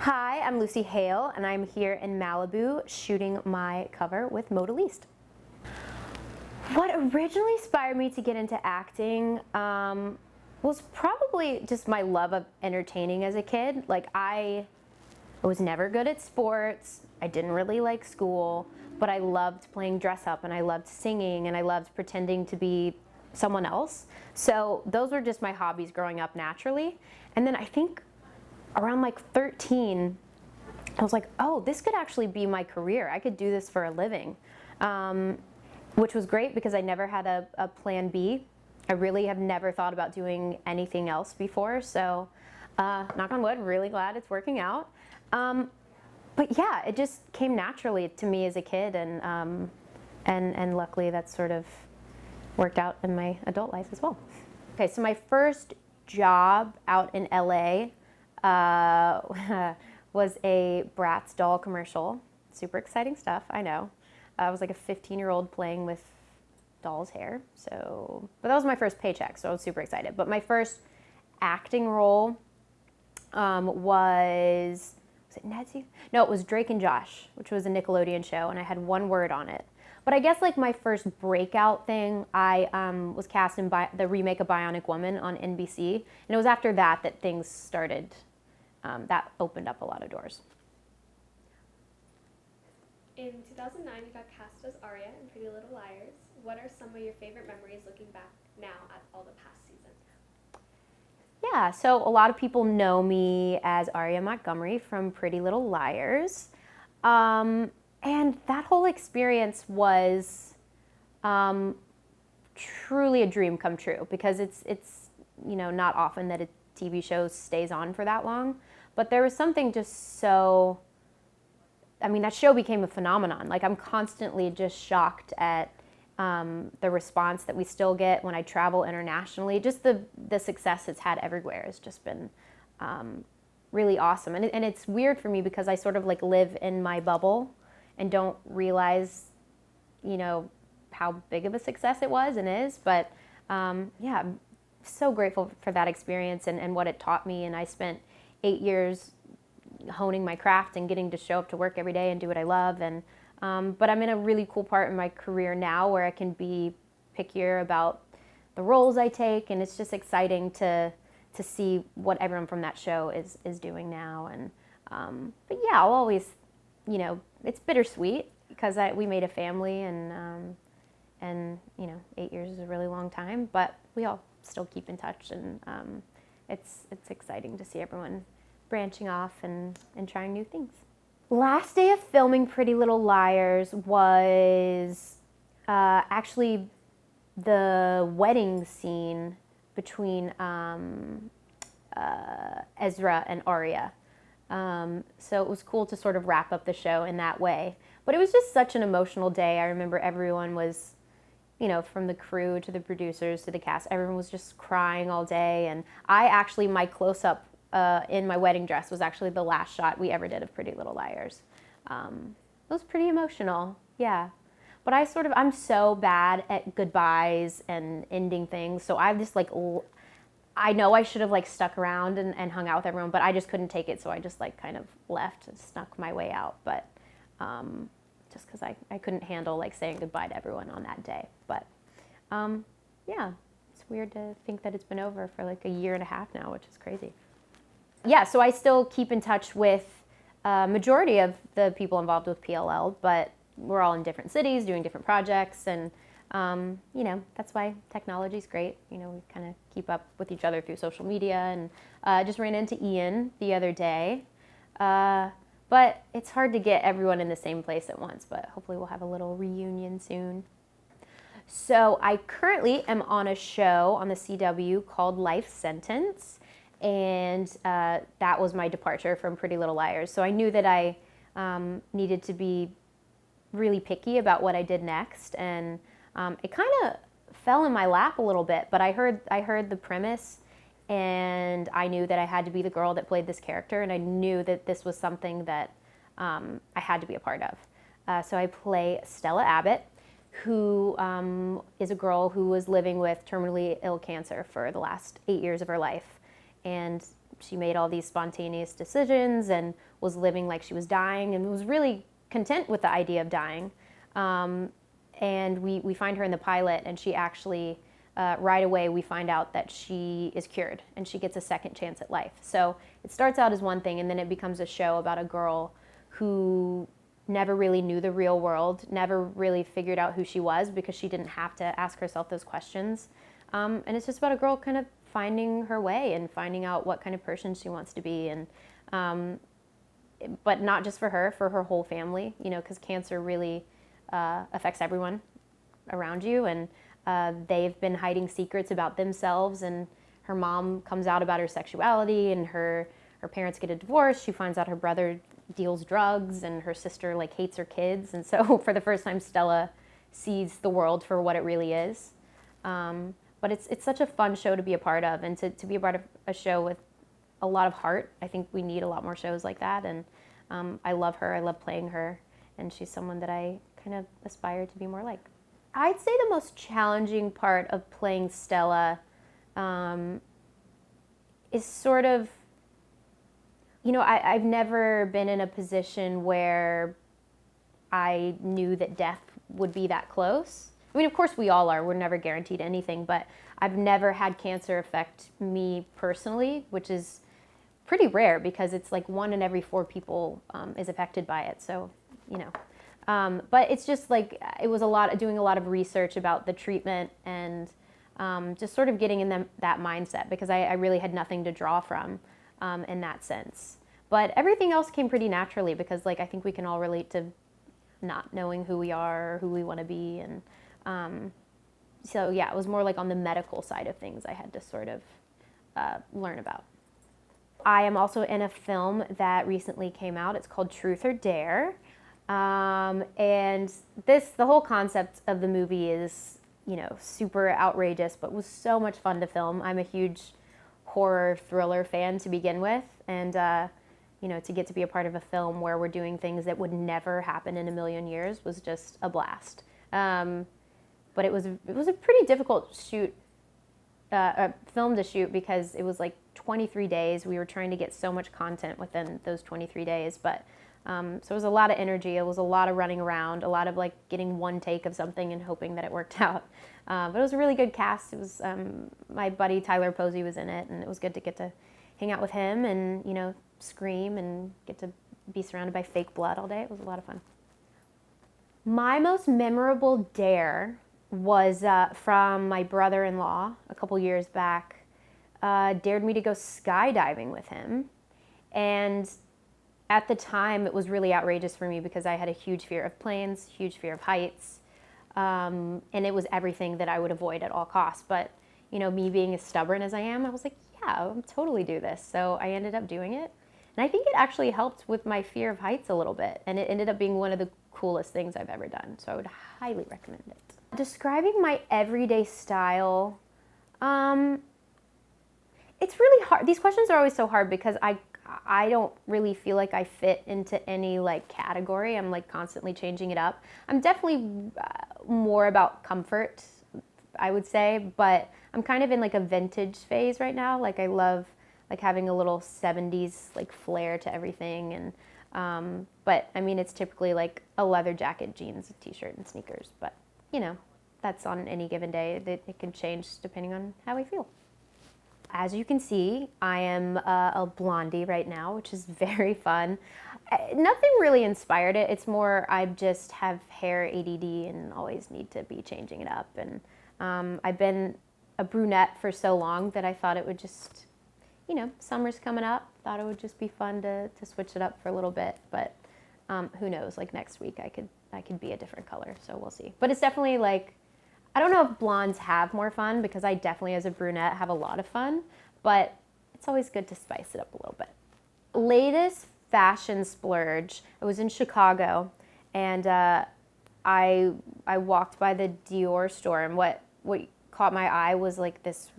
Hi, I'm Lucy Hale, and I'm here in Malibu shooting my cover with Modeliste. What originally inspired me to get into acting was probably just my love of entertaining as a kid. Like, I was never good at sports, I didn't really like school, but I loved playing dress up, and I loved singing, and I loved pretending to be someone else. So those were just my hobbies growing up naturally. And then I think around like 13, I was like, oh, this could actually be my career. I could do this for a living, which was great because I never had a plan B. I really have never thought about doing anything else before. So knock on wood, really glad it's working out. But yeah, it just came naturally to me as a kid, and luckily that's sort of worked out in my adult life as well. Okay, so my first job out in LA was a Bratz doll commercial. Super exciting stuff, I know. I was like a 15-year-old playing with doll's hair. But that was my first paycheck, so I was super excited. But my first acting role was it Ned's? No, it was Drake and Josh, which was a Nickelodeon show, and I had one word on it. But I guess like my first breakout thing, I was cast in the remake of Bionic Woman on NBC, and it was after that that things started. That opened up a lot of doors. In 2009, you got cast as Arya in Pretty Little Liars. What are some of your favorite memories looking back now at all the past seasons? Yeah, so a lot of people know me as Arya Montgomery from Pretty Little Liars. And that whole experience was truly a dream come true, because it's not often that a TV show stays on for that long. But there was something just so, that show became a phenomenon. Like, I'm constantly just shocked at the response that we still get when I travel internationally. Just the success it's had everywhere has just been really awesome. And it's weird for me because I sort of like live in my bubble and don't realize, how big of a success it was and is. But yeah, I'm so grateful for that experience and what it taught me. And I spent 8 years honing my craft and getting to show up to work every day and do what I love. And but I'm in a really cool part in my career now where I can be pickier about the roles I take, and it's just exciting to see what everyone from that show is doing now. And but yeah, I'll always, it's bittersweet because we made a family, and 8 years is a really long time, but we all still keep in touch, and it's exciting to see everyone branching off and trying new things. Last day of filming Pretty Little Liars was actually the wedding scene between Ezra and Arya. So it was cool to sort of wrap up the show in that way. But it was just such an emotional day. I remember everyone was, from the crew to the producers to the cast, everyone was just crying all day. And my close-up in my wedding dress was actually the last shot we ever did of Pretty Little Liars. It was pretty emotional, yeah. But I'm so bad at goodbyes and ending things, so I've just I know I should have stuck around and hung out with everyone, but I just couldn't take it, so I just kind of left and snuck my way out. But just because I couldn't handle saying goodbye to everyone on that day. But yeah, it's weird to think that it's been over for a year and a half now, which is crazy. Yeah, so I still keep in touch with majority of the people involved with PLL, but we're all in different cities doing different projects, and that's why technology is great. We kind of keep up with each other through social media, and just ran into Ian the other day. But it's hard to get everyone in the same place at once, but hopefully we'll have a little reunion soon. So I currently am on a show on the CW called Life Sentence, and that was my departure from Pretty Little Liars. So I knew that I needed to be really picky about what I did next, and it kind of fell in my lap a little bit. But I heard the premise, and I knew that I had to be the girl that played this character, and I knew that this was something that I had to be a part of. So I play Stella Abbott, who is a girl who was living with terminally ill cancer for the last 8 years of her life, and she made all these spontaneous decisions and was living like she was dying and was really content with the idea of dying. And we find her in the pilot, and she actually, right away, we find out that she is cured and she gets a second chance at life. So it starts out as one thing, and then it becomes a show about a girl who never really knew the real world, never really figured out who she was because she didn't have to ask herself those questions. And it's just about a girl kind of finding her way and finding out what kind of person she wants to be. And but not just for her whole family, you know, because cancer really affects everyone around you. And they've been hiding secrets about themselves. And her mom comes out about her sexuality, and her parents get a divorce. She finds out her brother deals drugs, and her sister like hates her kids. And so for the first time, Stella sees the world for what it really is. But it's such a fun show to be a part of, and to be a part of a show with a lot of heart. I think we need a lot more shows like that. And I love her. I love playing her. And she's someone that I kind of aspire to be more like. I'd say the most challenging part of playing Stella is sort of, you know, I've never been in a position where I knew that death would be that close. I mean, of course we all are. We're never guaranteed anything, but I've never had cancer affect me personally, which is pretty rare because it's like 1 in every 4 people is affected by it. So, you know, but it's just like, it was doing a lot of research about the treatment and just sort of getting in that mindset, because I really had nothing to draw from in that sense. But everything else came pretty naturally, because like I think we can all relate to not knowing who we are or who we want to be. And so yeah, it was more like on the medical side of things I had to sort of learn about. I am also in a film that recently came out. It's called Truth or Dare. And the whole concept of the movie is, you know, super outrageous, but was so much fun to film. I'm a huge horror thriller fan to begin with. And, you know, to get to be a part of a film where we're doing things that would never happen in a million years was just a blast. But it was a pretty difficult film to shoot, because it was like 23 days. We were trying to get so much content within those 23 days. But so it was a lot of energy. It was a lot of running around, a lot of like getting one take of something and hoping that it worked out. But it was a really good cast. It was my buddy Tyler Posey was in it, and it was good to get to hang out with him and, you know, scream and get to be surrounded by fake blood all day. It was a lot of fun. My most memorable dare was from my brother-in-law a couple years back. Dared me to go skydiving with him. And at the time, it was really outrageous for me because I had a huge fear of planes, huge fear of heights. And it was everything that I would avoid at all costs. But, you know, me being as stubborn as I am, I was like, yeah, I'll totally do this. So I ended up doing it. And I think it actually helped with my fear of heights a little bit. And it ended up being one of the coolest things I've ever done. So I would highly recommend it. Describing my everyday style, it's really hard. These questions are always so hard because I don't really feel like I fit into any like category. I'm like constantly changing it up. I'm definitely more about comfort, I would say, but I'm kind of in like a vintage phase right now. Like I love like having a little 70s like flair to everything. And but I mean, it's typically like a leather jacket, jeans, a t-shirt, and sneakers. But you know, that's on any given day. It can change depending on how I feel. As you can see, I am a blondie right now, which is very fun. Nothing really inspired it. It's more I just have hair ADD and always need to be changing it up. And I've been a brunette for so long that I thought it would just, you know, summer's coming up. Thought it would just be fun to switch it up for a little bit. But who knows? Like next week, I could be a different color. So we'll see. But it's definitely like, I don't know if blondes have more fun, because I definitely, as a brunette, have a lot of fun, but it's always good to spice it up a little bit. Latest fashion splurge, I was in Chicago, and I walked by the Dior store, and what caught my eye was like this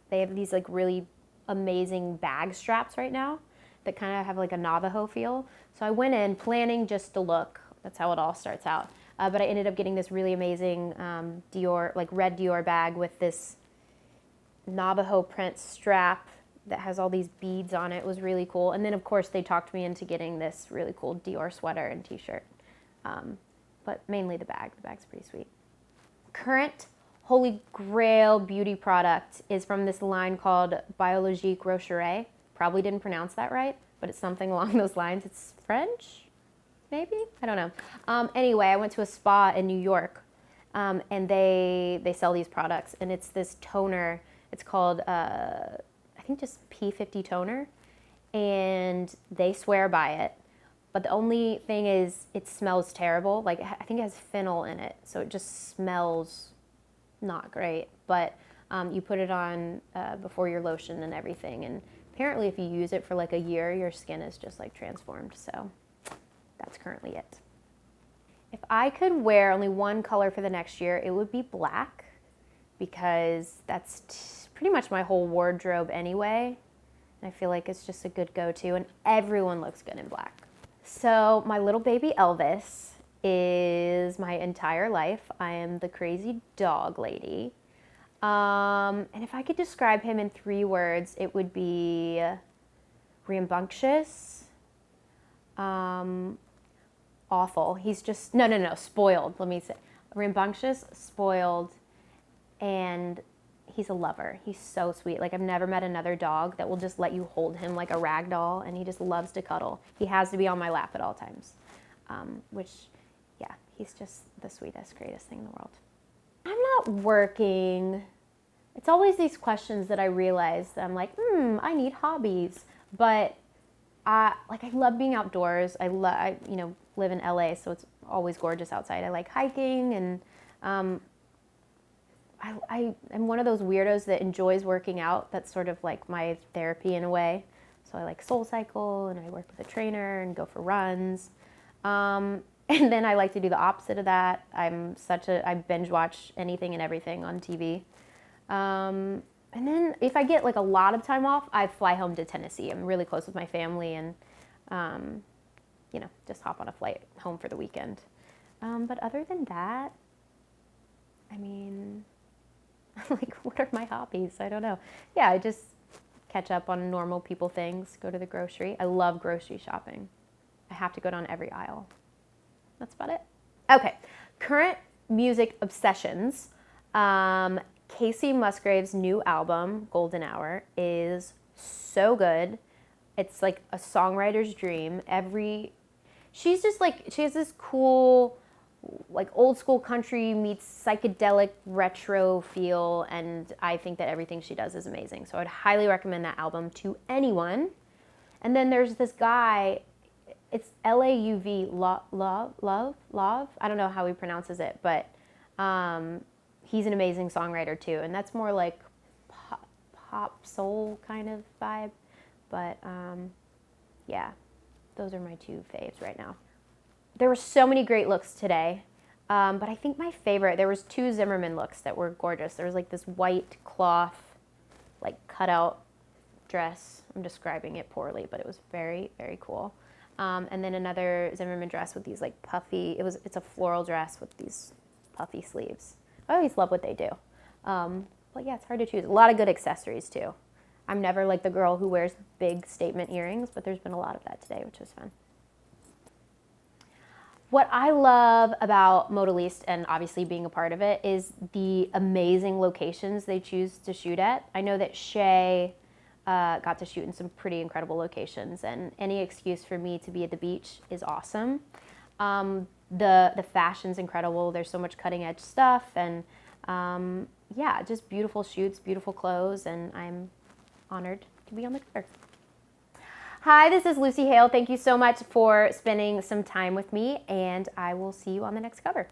they have these like really amazing bag straps right now that kind of have like a Navajo feel. So I went in planning just to look. That's how it all starts out. But I ended up getting this really amazing Dior, like red Dior bag with this Navajo print strap, that has all these beads on it. It was really cool. And then, of course, they talked me into getting this really cool Dior sweater and t-shirt. But mainly the bag. The bag's pretty sweet. Current Holy Grail beauty product is from this line called Biologique Rocheret. Probably didn't pronounce that right, but it's something along those lines. It's French, maybe? I don't know. Anyway, I went to a spa in New York, and they sell these products, and it's this toner. It's called, I think just P50 toner, and they swear by it. But the only thing is it smells terrible. Like, I think it has phenol in it, so it just smells not great. But you put it on before your lotion and everything, and apparently if you use it for like a year, your skin is just like transformed. So that's currently it. If I could wear only one color for the next year, it would be black, because that's pretty much my whole wardrobe anyway. And I feel like it's just a good go-to, and everyone looks good in black. So my little baby Elvis is my entire life. I am the crazy dog lady. And if I could describe him in 3 words, it would be rambunctious, awful. He's just, no, spoiled. Let me say, rambunctious, spoiled, and he's a lover. He's so sweet. Like, I've never met another dog that will just let you hold him like a rag doll, and he just loves to cuddle. He has to be on my lap at all times, which, yeah, he's just the sweetest, greatest thing in the world. I'm not working. It's always these questions that I realize that I'm like, I need hobbies. But I love being outdoors. I live in LA, so it's always gorgeous outside. I like hiking, and I am one of those weirdos that enjoys working out. That's sort of like my therapy in a way. So I like SoulCycle, and I work with a trainer and go for runs. And then I like to do the opposite of that. I binge watch anything and everything on TV. And then if I get like a lot of time off, I fly home to Tennessee. I'm really close with my family, and just hop on a flight home for the weekend. But other than that, I mean, like, what are my hobbies? I don't know. Yeah, I just catch up on normal people things, go to the grocery. I love grocery shopping. I have to go down every aisle. That's about it. Okay, current music obsessions. Casey Musgrave's new album, Golden Hour, is so good. It's like a songwriter's dream. She's just like, she has this cool, like, old school country meets psychedelic retro feel, and I think that everything she does is amazing. So I'd highly recommend that album to anyone. And then there's this guy, it's Lauv, Love. I don't know how he pronounces it, but he's an amazing songwriter too, and that's more like pop soul kind of vibe. But yeah, those are my 2 faves right now. There were so many great looks today, but I think my favorite, there was 2 Zimmerman looks that were gorgeous. There was like this white cloth, like, cutout dress. I'm describing it poorly, but it was very, very cool. And then another Zimmerman dress with these like puffy, it's a floral dress with these puffy sleeves. I always love what they do. But yeah, it's hard to choose. A lot of good accessories too. I'm never like the girl who wears big statement earrings, but there's been a lot of that today, which was fun. What I love about Modeliste, and obviously being a part of it, is the amazing locations they choose to shoot at. I know that Shay got to shoot in some pretty incredible locations, and any excuse for me to be at the beach is awesome. The fashion's incredible. There's so much cutting edge stuff, and yeah, just beautiful shoots, beautiful clothes, and I'm honored to be on the cover. Hi, this is Lucy Hale. Thank you so much for spending some time with me, and I will see you on the next cover.